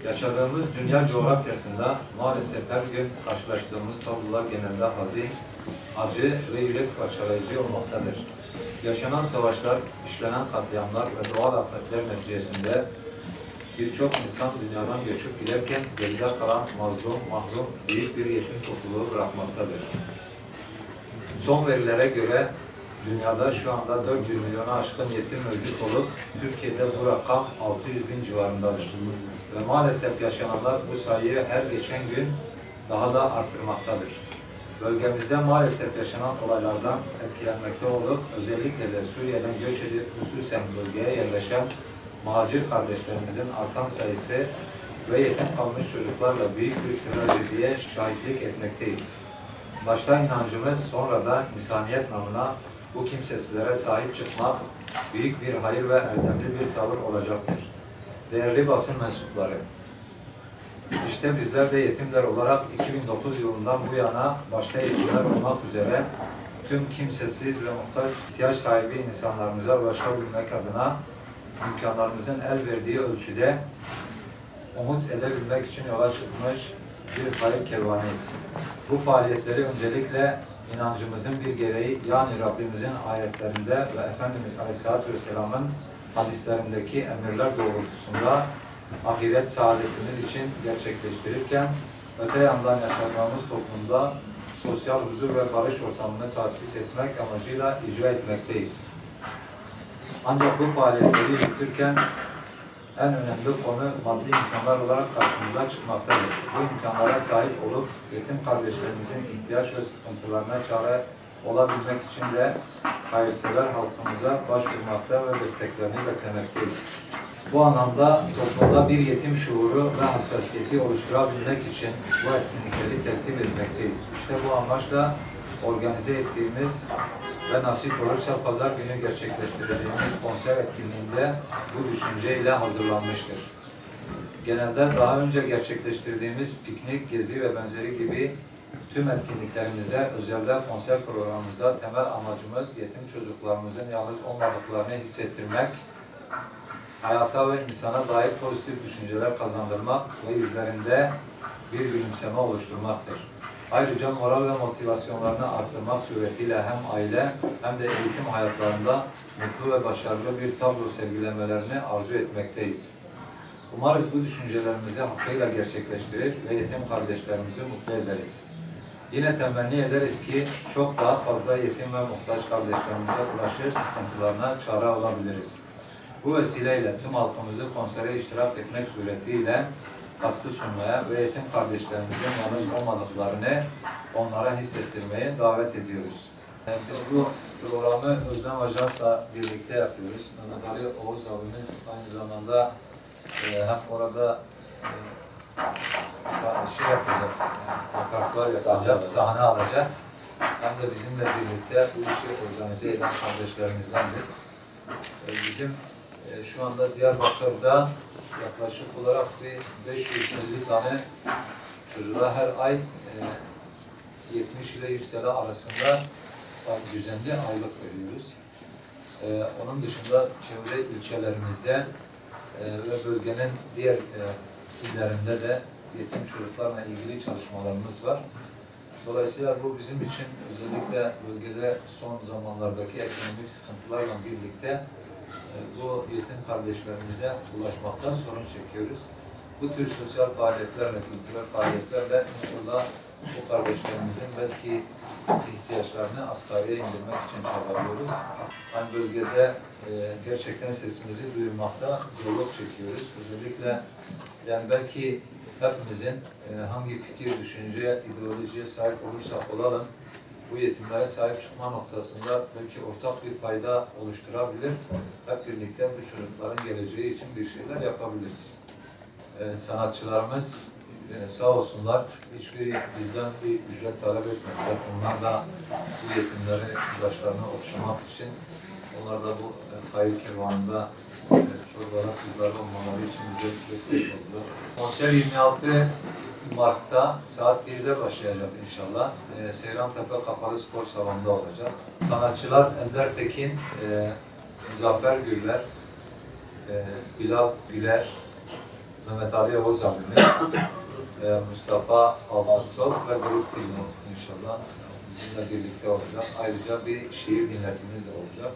Yaşadığımız dünya coğrafyasında maalesef her gün karşılaştığımız tablolar genelde hazin, acı ve yürek parçalayıcı olmaktadır. Yaşanan savaşlar, işlenen katliamlar ve doğal afetler neticesinde birçok insan dünyadan göçüp giderken geride kalan mazlum, mahrum, büyük bir yetim topluluğu bırakmaktadır. Son verilere göre dünyada şu anda 400 milyona aşkın yetim mevcut olup Türkiye'de bu rakam 600 bin civarındadır. Ve maalesef yaşananlar bu sayıyı her geçen gün daha da arttırmaktadır. Bölgemizde maalesef yaşanan olaylardan etkilenmekte olup özellikle de Suriye'den göç edip hususen bölgeye yerleşen muhacir kardeşlerimizin artan sayısı ve yetim kalmış çocuklarla büyük bir trajediye şahitlik etmekteyiz. Başta inancımız, sonra da insaniyet namına bu kimsesizlere sahip çıkmak büyük bir hayır ve erdemli bir tavır olacaktır. Değerli basın mensupları, işte bizler de yetimler olarak 2009 yılından bu yana başta yetimler olmak üzere tüm kimsesiz ve muhtaç ihtiyaç sahibi insanlarımıza ulaşabilmek adına imkanlarımızın el verdiği ölçüde umut edebilmek için yola çıkmış bir hayır kervanıyız. Bu faaliyetleri öncelikle inancımızın bir gereği, yani Rabbimizin ayetlerinde ve Efendimiz Aleyhisselatü Vesselam'ın hadislerindeki emirler doğrultusunda ahiret saadetimiz için gerçekleştirirken, öte yandan yaşadığımız toplumda sosyal huzur ve barış ortamını tahsis etmek amacıyla icra etmekteyiz. Ancak bu faaliyetleri yürütürken en önemli konu maddi imkanlar olarak karşımıza çıkmaktadır. Bu imkanlara sahip olup yetim kardeşlerimizin ihtiyaç ve sıkıntılarına çare olabilmek için de hayırsever halkımıza başvurmakta ve desteklerini beklemekteyiz. Bu anlamda toplumda bir yetim şuuru ve hassasiyeti oluşturabilmek için bu etkinlikleri tertip etmekteyiz. İşte bu amaçla organize ettiğimiz ve nasip olursa pazar günü gerçekleştireceğimiz konser etkinliğinde bu düşünceyle hazırlanmıştır. Genelde daha önce gerçekleştirdiğimiz piknik, gezi ve benzeri gibi tüm etkinliklerimizde, özelde konser programımızda temel amacımız yetim çocuklarımızın yalnız olmadıklarını hissettirmek, hayata ve insana dair pozitif düşünceler kazandırmak ve yüzlerinde bir gülümseme oluşturmaktır. Ayrıca moral ve motivasyonlarını arttırmak suretiyle hem aile hem de eğitim hayatlarında mutlu ve başarılı bir tablo sergilemelerini arzu etmekteyiz. Umarız bu düşüncelerimizi hakkıyla gerçekleştirir ve yetim kardeşlerimizi mutlu ederiz. Yine temenni ederiz ki çok daha fazla yetim ve muhtaç kardeşlerimize ulaşır, sıkıntılarına çare alabiliriz. Bu vesileyle tüm halkımızı konsere iştirak etmek suretiyle katkı sunmaya ve yetim kardeşlerimizin yalnız olmadıklarını onlara hissettirmeye davet ediyoruz. Biz bu programı Özlem Ajans'la birlikte yapıyoruz. Mehmet Ali Oğuz abimiz aynı zamanda hem orada şey yapacak, kartlar yapacak, sahne alacak. Hem de bizimle birlikte bu işi organize eden kardeşlerimizdendir. Bizim şu anda Diyarbakır'da yaklaşık olarak bir 550 tane çocuğa her ay 70 ile 100 TL arasında düzenli aylık veriyoruz. Onun dışında çevre ilçelerimizde ve bölgenin diğer illerinde de yetim çocuklarla ilgili çalışmalarımız var. Dolayısıyla bu bizim için özellikle bölgede son zamanlardaki ekonomik sıkıntılarla birlikte bu yetim kardeşlerimize ulaşmaktan sorun çekiyoruz. Bu tür sosyal faaliyetlerle, kültürel faaliyetlerle inşallah bu kardeşlerimizin belki ihtiyaçlarını asgariye indirmek için çabalıyoruz. Hani bölgede gerçekten sesimizi duyurmakta zorluk çekiyoruz. Özellikle yani belki hepimizin hangi fikir, düşünceye, ideolojiye sahip olursak olalım, bu yetimlere sahip çıkma noktasında belki ortak bir payda oluşturabilir. Hep birlikte bu çocukların geleceği için bir şeyler yapabiliriz. Sanatçılarımız sağ olsunlar, hiçbir bizden bir ücret talep etmediler. Onlar da bu yetimleri başlarına okşamak için, onlar da bu hayır kervanında çorbalar, tuzlar olmaları için bize destek oldular. Konser 26 Mart'ta saat 1'de başlayacak inşallah. Seyrantepe Kapalı Spor Salonu'nda olacak. Sanatçılar Ender Tekin, Muzaffer Gürler, Bilal Güler, Mehmet Ali Yavuz abimiz, Mustafa Altınsok ve Grup Tilmo inşallah bizimle birlikte olacak. Ayrıca bir şiir dinletimiz de olacak.